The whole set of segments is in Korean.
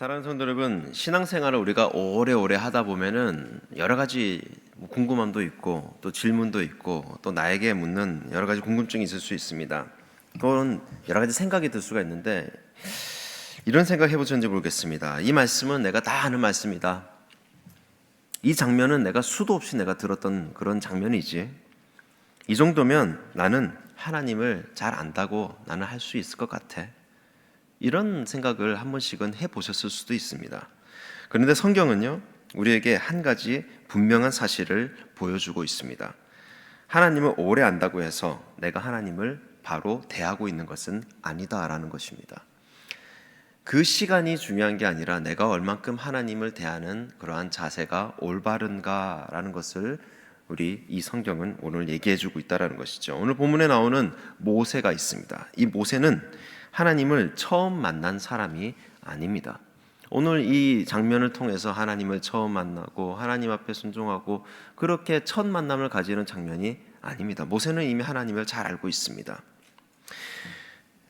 사랑하는 성도 여러분, 신앙생활을 우리가 오래오래 하다 보면은 여러 가지 궁금함도 있고 또 질문도 있고 또 나에게 묻는 여러 가지 궁금증이 있을 수 있습니다. 또는 여러 가지 생각이 들 수가 있는데 이런 생각 해보셨는지 모르겠습니다. 이 말씀은 내가 다 아는 말씀이다. 이 장면은 내가 수도 없이 내가 들었던 그런 장면이지. 이 정도면 나는 하나님을 잘 안다고 나는 할 수 있을 것 같아. 이런 생각을 한 번씩은 해보셨을 수도 있습니다. 그런데 성경은요, 우리에게 한 가지 분명한 사실을 보여주고 있습니다. 하나님을 오래 안다고 해서 내가 하나님을 바로 대하고 있는 것은 아니다라는 것입니다. 그 시간이 중요한 게 아니라 내가 얼만큼 하나님을 대하는 그러한 자세가 올바른가라는 것을 우리 이 성경은 오늘 얘기해주고 있다는 것이죠. 오늘 본문에 나오는 모세가 있습니다. 이 모세는 하나님을 처음 만난 사람이 아닙니다. 오늘 이 장면을 통해서 하나님을 처음 만나고 하나님 앞에 순종하고 그렇게 첫 만남을 가지는 장면이 아닙니다. 모세는 이미 하나님을 잘 알고 있습니다.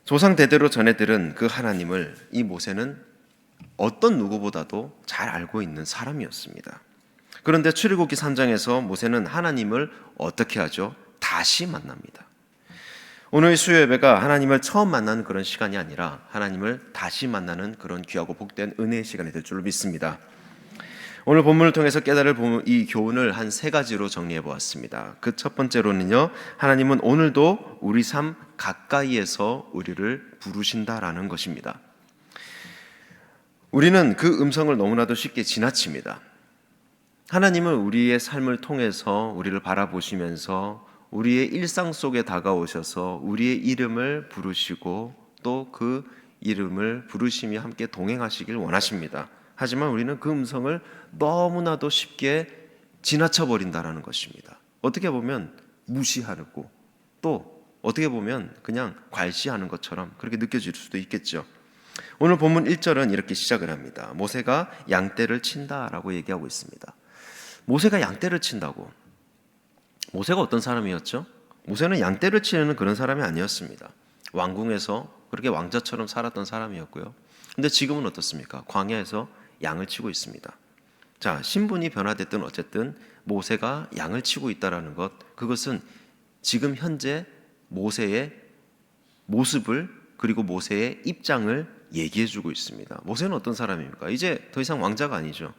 조상 대대로 전해 들은 그 하나님을 이 모세는 어떤 누구보다도 잘 알고 있는 사람이었습니다. 그런데 출애굽기 3장에서 모세는 하나님을 어떻게 하죠? 다시 만납니다. 오늘 수요 예배가 하나님을 처음 만나는 그런 시간이 아니라 하나님을 다시 만나는 그런 귀하고 복된 은혜의 시간이 될 줄로 믿습니다. 오늘 본문을 통해서 깨달을 이 교훈을 한 세 가지로 정리해 보았습니다. 그 첫 번째로는요, 하나님은 오늘도 우리 삶 가까이에서 우리를 부르신다라는 것입니다. 우리는 그 음성을 너무나도 쉽게 지나칩니다. 하나님은 우리의 삶을 통해서 우리를 바라보시면서 우리의 일상 속에 다가오셔서 우리의 이름을 부르시고 또 그 이름을 부르심이 함께 동행하시길 원하십니다. 하지만 우리는 그 음성을 너무나도 쉽게 지나쳐 버린다는 것입니다. 어떻게 보면 무시하고 또 어떻게 보면 그냥 괄시하는 것처럼 그렇게 느껴질 수도 있겠죠. 오늘 본문 1절은 이렇게 시작을 합니다. 모세가 양떼를 친다라고 얘기하고 있습니다. 모세가 양떼를 친다고. 모세가 어떤 사람이었죠? 모세는 양떼를 치는 그런 사람이 아니었습니다. 왕궁에서 그렇게 왕자처럼 살았던 사람이었고요. 근데 지금은 어떻습니까? 광야에서 양을 치고 있습니다. 자, 신분이 변화됐든 어쨌든 모세가 양을 치고 있다는 것, 그것은 지금 현재 모세의 모습을 그리고 모세의 입장을 얘기해주고 있습니다. 모세는 어떤 사람입니까? 이제 더 이상 왕자가 아니죠.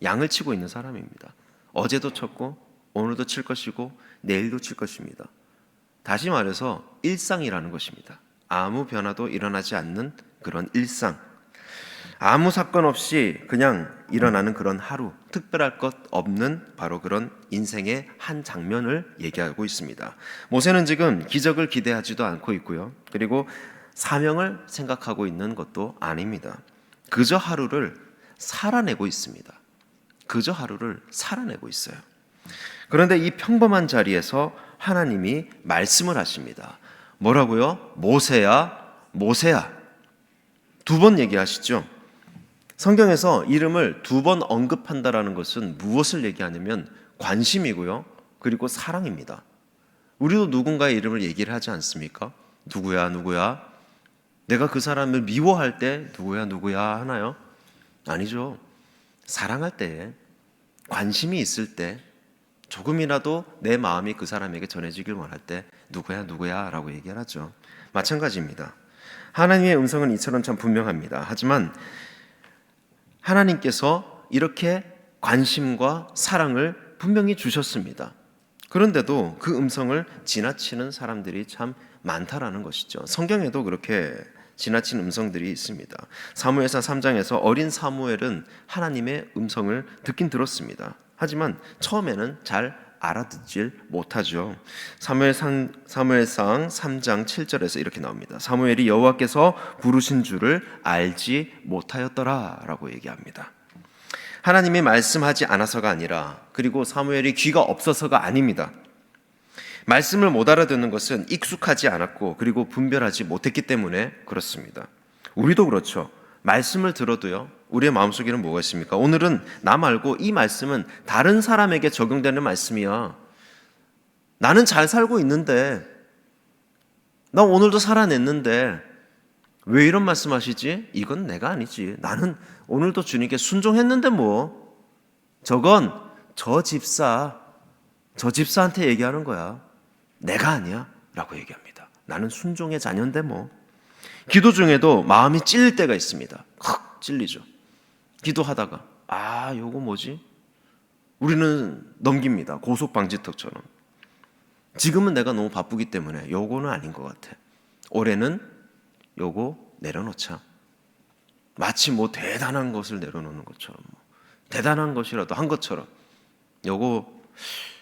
양을 치고 있는 사람입니다. 어제도 쳤고 오늘도 칠 것이고 내일도 칠 것입니다. 다시 말해서 일상이라는 것입니다. 아무 변화도 일어나지 않는 그런 일상, 아무 사건 없이 그냥 일어나는 그런 하루, 특별할 것 없는 바로 그런 인생의 한 장면을 얘기하고 있습니다. 모세는 지금 기적을 기대하지도 않고 있고요. 그리고 사명을 생각하고 있는 것도 아닙니다. 그저 하루를 살아내고 있습니다. 그저 하루를 살아내고 있어요. 그런데 이 평범한 자리에서 하나님이 말씀을 하십니다. 뭐라고요? 모세야, 모세야. 2번 얘기하시죠. 성경에서 이름을 2번 언급한다라는 것은 무엇을 얘기하냐면 관심이고요. 그리고 사랑입니다. 우리도 누군가의 이름을 얘기를 하지 않습니까? 누구야, 누구야? 내가 그 사람을 미워할 때 누구야, 누구야 하나요? 아니죠. 사랑할 때, 관심이 있을 때, 조금이라도 내 마음이 그 사람에게 전해지길 원할 때 누구야 누구야 라고 얘기를 하죠. 마찬가지입니다. 하나님의 음성은 이처럼 참 분명합니다. 하지만 하나님께서 이렇게 관심과 사랑을 분명히 주셨습니다. 그런데도 그 음성을 지나치는 사람들이 참 많다라는 것이죠. 성경에도 그렇게 지나친 음성들이 있습니다. 사무엘상 3장에서 어린 사무엘은 하나님의 음성을 듣긴 들었습니다. 하지만 처음에는 잘 알아듣질 못하죠. 사무엘상 3장 7절에서 이렇게 나옵니다. 사무엘이 여호와께서 부르신 줄을 알지 못하였더라 라고 얘기합니다. 하나님이 말씀하지 않아서가 아니라 그리고 사무엘이 귀가 없어서가 아닙니다. 말씀을 못 알아듣는 것은 익숙하지 않았고 그리고 분별하지 못했기 때문에 그렇습니다. 우리도 그렇죠. 말씀을 들어도요, 우리의 마음속에는 뭐가 있습니까? 오늘은 나 말고 이 말씀은 다른 사람에게 적용되는 말씀이야. 나는 잘 살고 있는데, 나 오늘도 살아냈는데 왜 이런 말씀하시지? 이건 내가 아니지. 나는 오늘도 주님께 순종했는데 뭐. 저건 저 집사한테 얘기하는 거야. 내가 아니야 라고 얘기합니다. 나는 순종의 자녀인데 뭐. 기도 중에도 마음이 찔릴 때가 있습니다. 확 찔리죠. 기도하다가 요거 뭐지? 우리는 넘깁니다. 고속방지턱처럼. 지금은 내가 너무 바쁘기 때문에 요거는 아닌 것 같아. 올해는 요거 내려놓자. 마치 뭐 대단한 것을 내려놓는 것처럼, 대단한 것이라도 한 것처럼 요거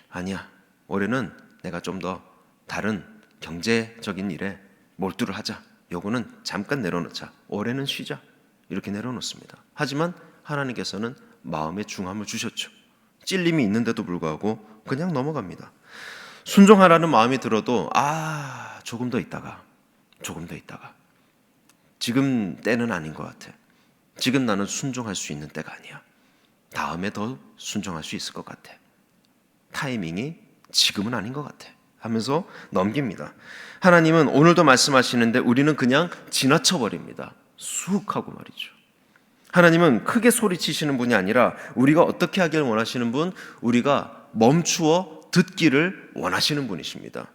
아니야. 올해는 내가 좀 더 다른 경제적인 일에 몰두를 하자. 요거는 잠깐 내려놓자. 올해는 쉬자. 이렇게 내려놓습니다. 하지만 하나님께서는 마음의 중함을 주셨죠. 찔림이 있는데도 불구하고 그냥 넘어갑니다. 순종하라는 마음이 들어도 조금 더 있다가 지금 때는 아닌 것 같아. 지금 나는 순종할 수 있는 때가 아니야. 다음에 더 순종할 수 있을 것 같아. 타이밍이 지금은 아닌 것 같아 하면서 넘깁니다. 하나님은 오늘도 말씀하시는데 우리는 그냥 지나쳐버립니다. 쑥 하고 말이죠. 하나님은 크게 소리치시는 분이 아니라 우리가 어떻게 하길 원하시는 분, 우리가 멈추어 듣기를 원하시는 분이십니다.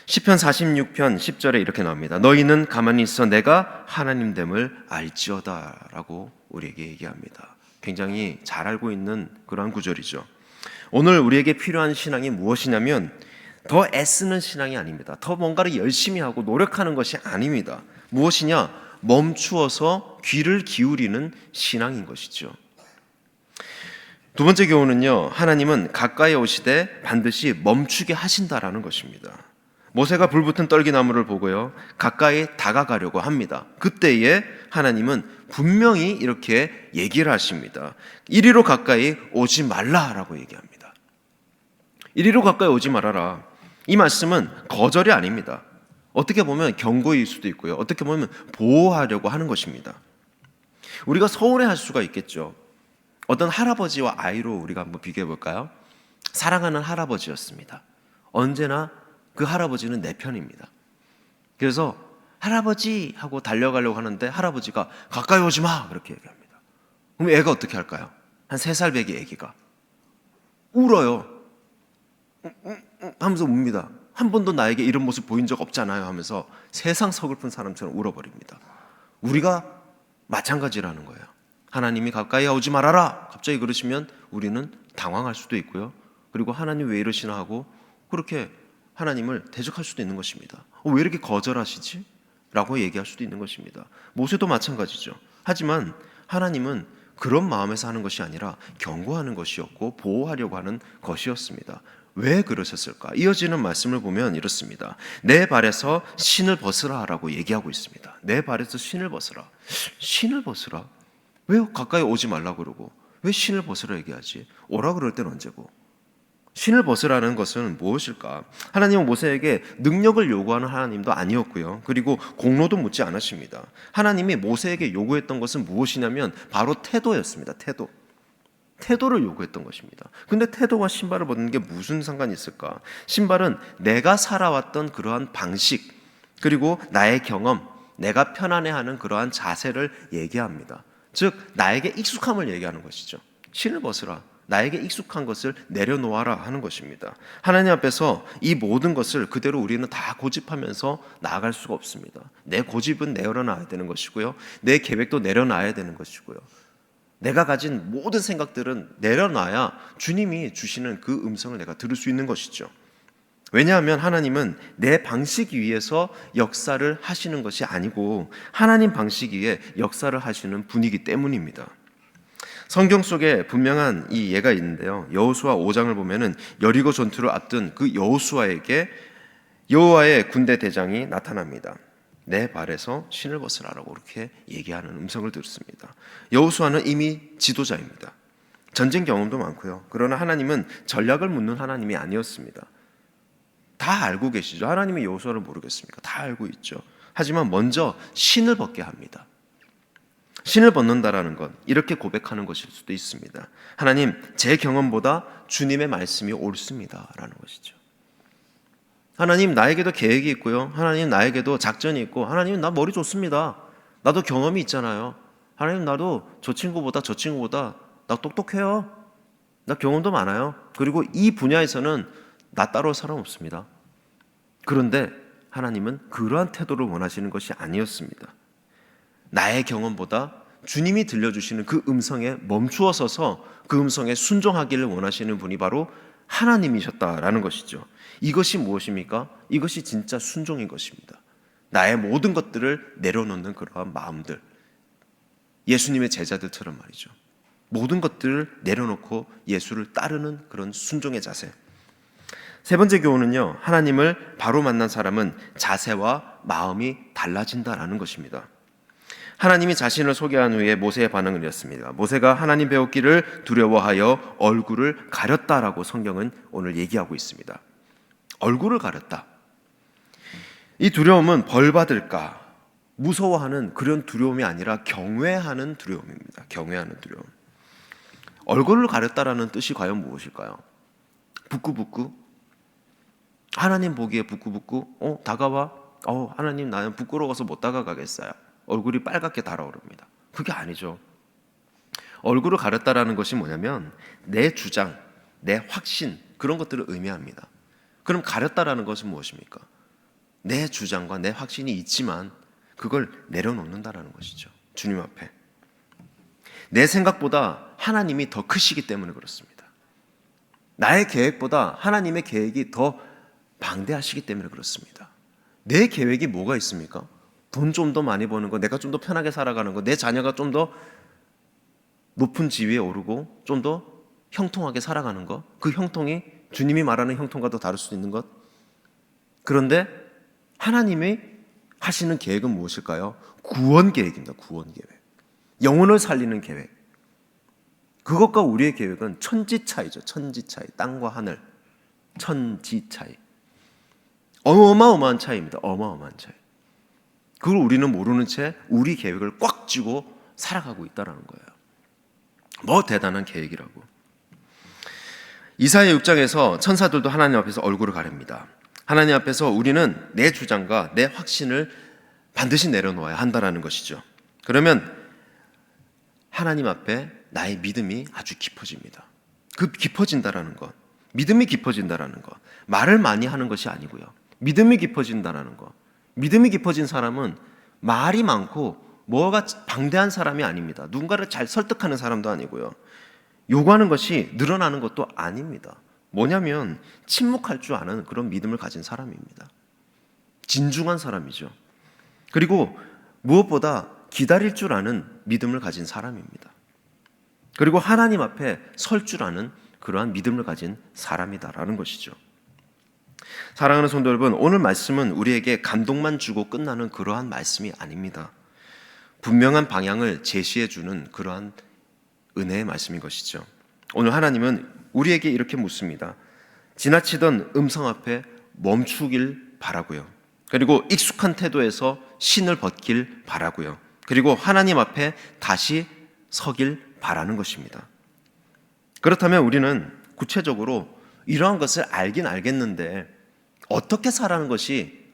시편 46편 10절에 이렇게 나옵니다. 너희는 가만히 있어 내가 하나님됨을 알지어다 라고 우리에게 얘기합니다. 굉장히 잘 알고 있는 그러한 구절이죠. 오늘 우리에게 필요한 신앙이 무엇이냐면 더 애쓰는 신앙이 아닙니다. 더 뭔가를 열심히 하고 노력하는 것이 아닙니다. 무엇이냐? 멈추어서 귀를 기울이는 신앙인 것이죠. 두 번째 교훈은요, 하나님은 가까이 오시되 반드시 멈추게 하신다라는 것입니다. 모세가 불붙은 떨기나무를 보고요, 가까이 다가가려고 합니다. 그때에 하나님은 분명히 이렇게 얘기를 하십니다. 이리로 가까이 오지 말라라고 얘기합니다. 이리로 가까이 오지 말아라. 이 말씀은 거절이 아닙니다. 어떻게 보면 경고일 수도 있고요, 어떻게 보면 보호하려고 하는 것입니다. 우리가 서운해할 수가 있겠죠. 어떤 할아버지와 아이로 우리가 한번 비교해 볼까요? 사랑하는 할아버지였습니다. 언제나 그 할아버지는 내 편입니다. 그래서 할아버지 하고 달려가려고 하는데 할아버지가 가까이 오지 마 그렇게 얘기합니다. 그럼 애가 어떻게 할까요? 한 3살 배기 애기가 울어요. 하면서 웁니다. 한 번도 나에게 이런 모습 보인 적 없잖아요 하면서 세상 서글픈 사람처럼 울어버립니다. 우리가 마찬가지라는 거예요. 하나님이 가까이 오지 말아라 갑자기 그러시면 우리는 당황할 수도 있고요, 그리고 하나님 왜 이러시나 하고 그렇게 하나님을 대적할 수도 있는 것입니다. 왜 이렇게 거절하시지? 라고 얘기할 수도 있는 것입니다. 모세도 마찬가지죠. 하지만 하나님은 그런 마음에서 하는 것이 아니라 경고하는 것이었고 보호하려고 하는 것이었습니다. 왜 그러셨을까? 이어지는 말씀을 보면 이렇습니다. 내 발에서 신을 벗으라 라고 얘기하고 있습니다. 내 발에서 신을 벗으라. 신을 벗으라? 왜 가까이 오지 말라고 그러고 왜 신을 벗으라 얘기하지? 오라 그럴 땐 언제고? 신을 벗으라는 것은 무엇일까? 하나님은 모세에게 능력을 요구하는 하나님도 아니었고요, 그리고 공로도 묻지 않으십니다. 하나님이 모세에게 요구했던 것은 무엇이냐면 바로 태도였습니다. 태도를 요구했던 것입니다. 근데 태도와 신발을 벗는 게 무슨 상관이 있을까? 신발은 내가 살아왔던 그러한 방식, 그리고 나의 경험, 내가 편안해하는 그러한 자세를 얘기합니다. 즉 나에게 익숙함을 얘기하는 것이죠. 신을 벗으라, 나에게 익숙한 것을 내려놓아라 하는 것입니다. 하나님 앞에서 이 모든 것을 그대로 우리는 다 고집하면서 나아갈 수가 없습니다. 내 고집은 내려놔야 되는 것이고요, 내 계획도 내려놔야 되는 것이고요, 내가 가진 모든 생각들은 내려놔야 주님이 주시는 그 음성을 내가 들을 수 있는 것이죠. 왜냐하면 하나님은 내 방식 위에서 역사를 하시는 것이 아니고 하나님 방식 위에 역사를 하시는 분이기 때문입니다. 성경 속에 분명한 이 예가 있는데요, 여호수아 5장을 보면은 여리고 전투를 앞둔 그 여호수아에게 여호와의 군대 대장이 나타납니다. 내 발에서 신을 벗으라라고 그렇게 얘기하는 음성을 들었습니다. 여호수아는 이미 지도자입니다. 전쟁 경험도 많고요, 그러나 하나님은 전략을 묻는 하나님이 아니었습니다. 다 알고 계시죠. 하나님이 여호수아를 모르겠습니까? 다 알고 있죠. 하지만 먼저 신을 벗게 합니다. 신을 벗는다라는 것, 이렇게 고백하는 것일 수도 있습니다. 하나님, 제 경험보다 주님의 말씀이 옳습니다 라는 것이죠. 하나님 나에게도 계획이 있고요. 하나님 나에게도 작전이 있고, 하나님 나 머리 좋습니다. 나도 경험이 있잖아요. 하나님 나도 저 친구보다 나 똑똑해요. 나 경험도 많아요. 그리고 이 분야에서는 나 따라올 사람 없습니다. 그런데 하나님은 그러한 태도를 원하시는 것이 아니었습니다. 나의 경험보다 주님이 들려주시는 그 음성에 멈추어 서서 그 음성에 순종하기를 원하시는 분이 바로 하나님이셨다라는 것이죠. 이것이 무엇입니까? 이것이 진짜 순종인 것입니다. 나의 모든 것들을 내려놓는 그러한 마음들, 예수님의 제자들처럼 말이죠. 모든 것들을 내려놓고 예수를 따르는 그런 순종의 자세. 세 번째 교훈은요, 하나님을 바로 만난 사람은 자세와 마음이 달라진다라는 것입니다. 하나님이 자신을 소개한 후에 모세의 반응은 이었습니다. 모세가 하나님 배웠기를 두려워하여 얼굴을 가렸다라고 성경은 오늘 얘기하고 있습니다. 얼굴을 가렸다. 이 두려움은 벌 받을까 무서워하는 그런 두려움이 아니라 경외하는 두려움입니다. 경외하는 두려움. 얼굴을 가렸다라는 뜻이 과연 무엇일까요? 부끄부끄? 하나님 보기에 부끄부끄? 다가와? 하나님 나는 부끄러워서 못 다가가겠어요. 얼굴이 빨갛게 달아오릅니다. 그게 아니죠. 얼굴을 가렸다라는 것이 뭐냐면 내 주장, 내 확신, 그런 것들을 의미합니다. 그럼 가렸다라는 것은 무엇입니까? 내 주장과 내 확신이 있지만 그걸 내려놓는다라는 것이죠. 주님 앞에. 내 생각보다 하나님이 더 크시기 때문에 그렇습니다. 나의 계획보다 하나님의 계획이 더 방대하시기 때문에 그렇습니다. 내 계획이 뭐가 있습니까? 돈 좀 더 많이 버는 거, 내가 좀 더 편하게 살아가는 거, 내 자녀가 좀 더 높은 지위에 오르고 좀 더 형통하게 살아가는 것, 그 형통이 주님이 말하는 형통과도 다를 수 있는 것. 그런데 하나님이 하시는 계획은 무엇일까요? 구원 계획입니다. 구원 계획. 영혼을 살리는 계획. 그것과 우리의 계획은 천지 차이죠. 천지 차이. 땅과 하늘. 천지 차이. 어마어마한 차이입니다. 어마어마한 차이. 그걸 우리는 모르는 채 우리 계획을 꽉 쥐고 살아가고 있다는 거예요. 뭐 대단한 계획이라고. 이사야 6장에서 천사들도 하나님 앞에서 얼굴을 가립니다. 하나님 앞에서 우리는 내 주장과 내 확신을 반드시 내려놓아야 한다는 것이죠. 그러면 하나님 앞에 나의 믿음이 아주 깊어집니다. 그 깊어진다라는 것, 믿음이 깊어진다라는 것, 말을 많이 하는 것이 아니고요. 믿음이 깊어진다라는 것. 믿음이 깊어진 사람은 말이 많고 뭐가 방대한 사람이 아닙니다. 누군가를 잘 설득하는 사람도 아니고요. 요구하는 것이 늘어나는 것도 아닙니다. 뭐냐면 침묵할 줄 아는 그런 믿음을 가진 사람입니다. 진중한 사람이죠. 그리고 무엇보다 기다릴 줄 아는 믿음을 가진 사람입니다. 그리고 하나님 앞에 설 줄 아는 그러한 믿음을 가진 사람이다라는 것이죠. 사랑하는 성도 여러분, 오늘 말씀은 우리에게 감동만 주고 끝나는 그러한 말씀이 아닙니다. 분명한 방향을 제시해 주는 그러한 은혜의 말씀인 것이죠. 오늘 하나님은 우리에게 이렇게 묻습니다. 지나치던 음성 앞에 멈추길 바라고요. 그리고 익숙한 태도에서 신을 벗길 바라고요. 그리고 하나님 앞에 다시 서길 바라는 것입니다. 그렇다면 우리는 구체적으로 이러한 것을 알긴 알겠는데 어떻게 사는 것이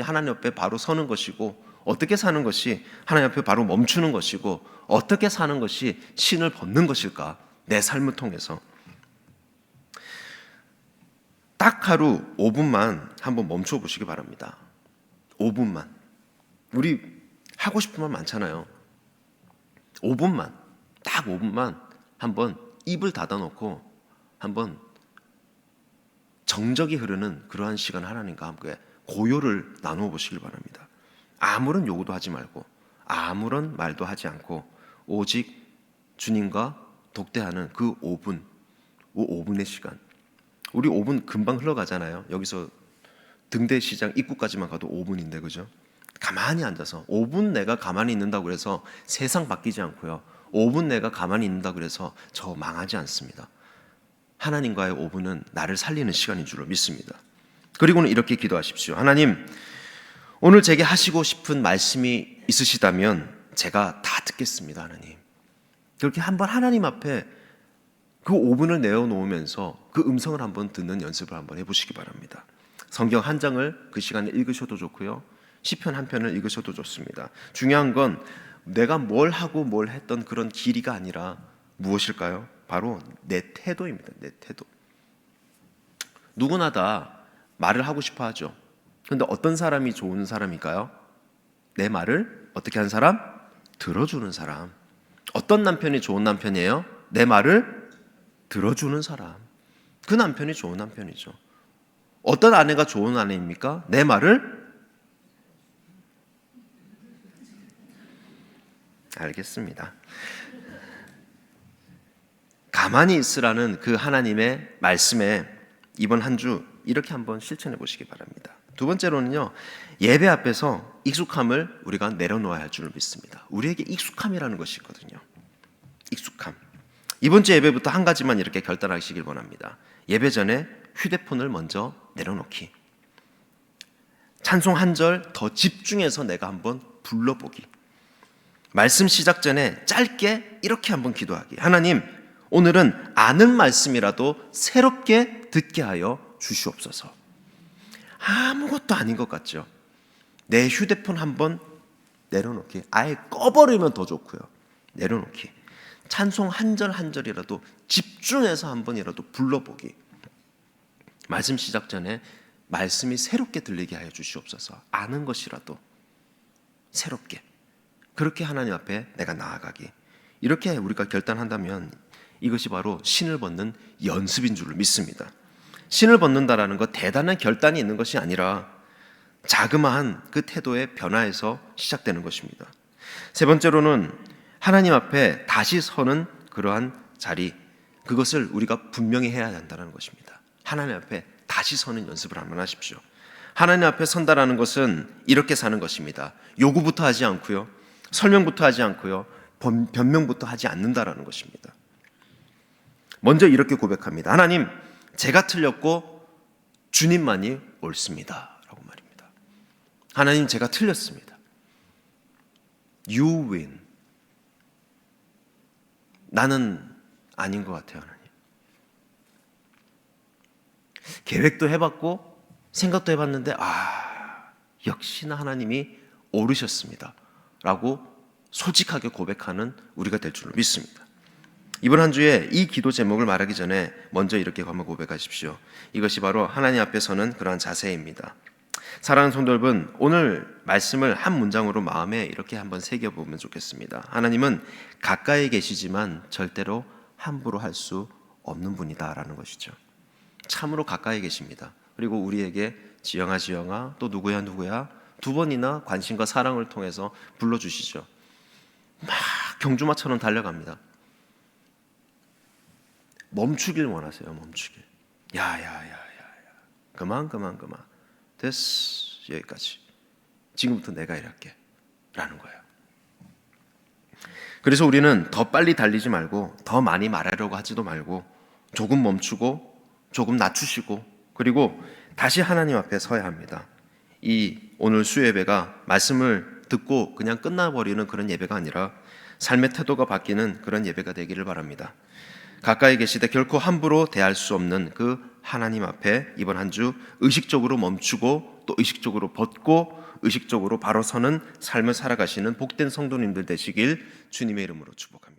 하나님 앞에 바로 서는 것이고, 어떻게 사는 것이 하나님 앞에 바로 멈추는 것이고, 어떻게 사는 것이 신을 벗는 것일까? 내 삶을 통해서 딱 하루 5분만 한번 멈춰 보시기 바랍니다. 5분만. 우리 하고 싶은 말 많잖아요. 5분만, 딱 5분만 한번 입을 닫아놓고 한번 정적이 흐르는 그러한 시간 하나님과 함께 고요를 나누어 보시길 바랍니다. 아무런 요구도 하지 말고 아무런 말도 하지 않고 오직 주님과 독대하는 그 5분의 시간. 우리 5분 금방 흘러가잖아요. 여기서 등대시장 입구까지만 가도 5분인데, 그죠? 가만히 앉아서 5분 내가 가만히 있는다고 해서 세상 바뀌지 않고요. 5분 내가 가만히 있는다고 해서 저 망하지 않습니다. 하나님과의 5분은 나를 살리는 시간인 줄로 믿습니다. 그리고는 이렇게 기도하십시오. 하나님, 오늘 제게 하시고 싶은 말씀이 있으시다면 제가 다 듣겠습니다. 하나님. 그렇게 한번 하나님 앞에 그 5분을 내어놓으면서 그 음성을 한번 듣는 연습을 한번 해보시기 바랍니다. 성경 한 장을 그 시간에 읽으셔도 좋고요. 시편 한 편을 읽으셔도 좋습니다. 중요한 건 내가 뭘 하고 뭘 했던 그런 길이가 아니라 무엇일까요? 바로 내 태도입니다. 내 태도. 누구나 다 말을 하고 싶어 하죠. 그런데 어떤 사람이 좋은 사람일까요? 내 말을 어떻게 하는 사람? 들어주는 사람. 어떤 남편이 좋은 남편이에요? 내 말을 들어주는 사람. 그 남편이 좋은 남편이죠. 어떤 아내가 좋은 아내입니까? 내 말을 알겠습니다. 가만히 있으라는 그 하나님의 말씀에 이번 한 주 이렇게 한번 실천해 보시기 바랍니다. 두 번째로는요, 예배 앞에서 익숙함을 우리가 내려놓아야 할 줄 믿습니다. 우리에게 익숙함이라는 것이 있거든요. 익숙함. 이번 주 예배부터 한 가지만 이렇게 결단하시길 원합니다. 예배 전에 휴대폰을 먼저 내려놓기. 찬송 한 절 더 집중해서 내가 한번 불러보기. 말씀 시작 전에 짧게 이렇게 한번 기도하기. 하나님, 오늘은 아는 말씀이라도 새롭게 듣게 하여 주시옵소서. 아무것도 아닌 것 같죠? 내 휴대폰 한번 내려놓기. 아예 꺼버리면 더 좋고요. 내려놓기. 찬송 한 절 한 절이라도 집중해서 한 번이라도 불러보기. 말씀 시작 전에 말씀이 새롭게 들리게 하여 주시옵소서. 아는 것이라도 새롭게. 그렇게 하나님 앞에 내가 나아가기. 이렇게 우리가 결단한다면 이것이 바로 신을 벗는 연습인 줄 믿습니다. 신을 벗는다라는 것 대단한 결단이 있는 것이 아니라 자그마한 그 태도의 변화에서 시작되는 것입니다. 세 번째로는 하나님 앞에 다시 서는 그러한 자리, 그것을 우리가 분명히 해야 한다는 것입니다. 하나님 앞에 다시 서는 연습을 한번 하십시오. 하나님 앞에 선다라는 것은 이렇게 사는 것입니다. 요구부터 하지 않고요, 설명부터 하지 않고요, 변명부터 하지 않는다라는 것입니다. 먼저 이렇게 고백합니다. 하나님, 제가 틀렸고 주님만이 옳습니다 라고 말입니다. 하나님, 제가 틀렸습니다. You win. 나는 아닌 것 같아요. 하나님, 계획도 해봤고 생각도 해봤는데 역시나 하나님이 옳으셨습니다 라고 솔직하게 고백하는 우리가 될 줄로 믿습니다. 이번 한 주에 이 기도 제목을 말하기 전에 먼저 이렇게 한번 고백하십시오. 이것이 바로 하나님 앞에 서는 그러한 자세입니다. 사랑하는 성도 여러분, 오늘 말씀을 한 문장으로 마음에 이렇게 한번 새겨보면 좋겠습니다. 하나님은 가까이 계시지만 절대로 함부로 할 수 없는 분이다라는 것이죠. 참으로 가까이 계십니다. 그리고 우리에게 지영아 지영아, 또 누구야 누구야 두 번이나 관심과 사랑을 통해서 불러주시죠. 막 경주마처럼 달려갑니다. 멈추길 원하세요. 멈추길. 야야야야야, 그만 됐어, 여기까지. 지금부터 내가 일할게 라는 거예요. 그래서 우리는 더 빨리 달리지 말고 더 많이 말하려고 하지도 말고 조금 멈추고 조금 낮추시고 그리고 다시 하나님 앞에 서야 합니다. 이 오늘 수요예배가 말씀을 듣고 그냥 끝나버리는 그런 예배가 아니라 삶의 태도가 바뀌는 그런 예배가 되기를 바랍니다. 가까이 계시되 결코 함부로 대할 수 없는 그 하나님 앞에 이번 한 주 의식적으로 멈추고 또 의식적으로 벗고 의식적으로 바로 서는 삶을 살아가시는 복된 성도님들 되시길 주님의 이름으로 축복합니다.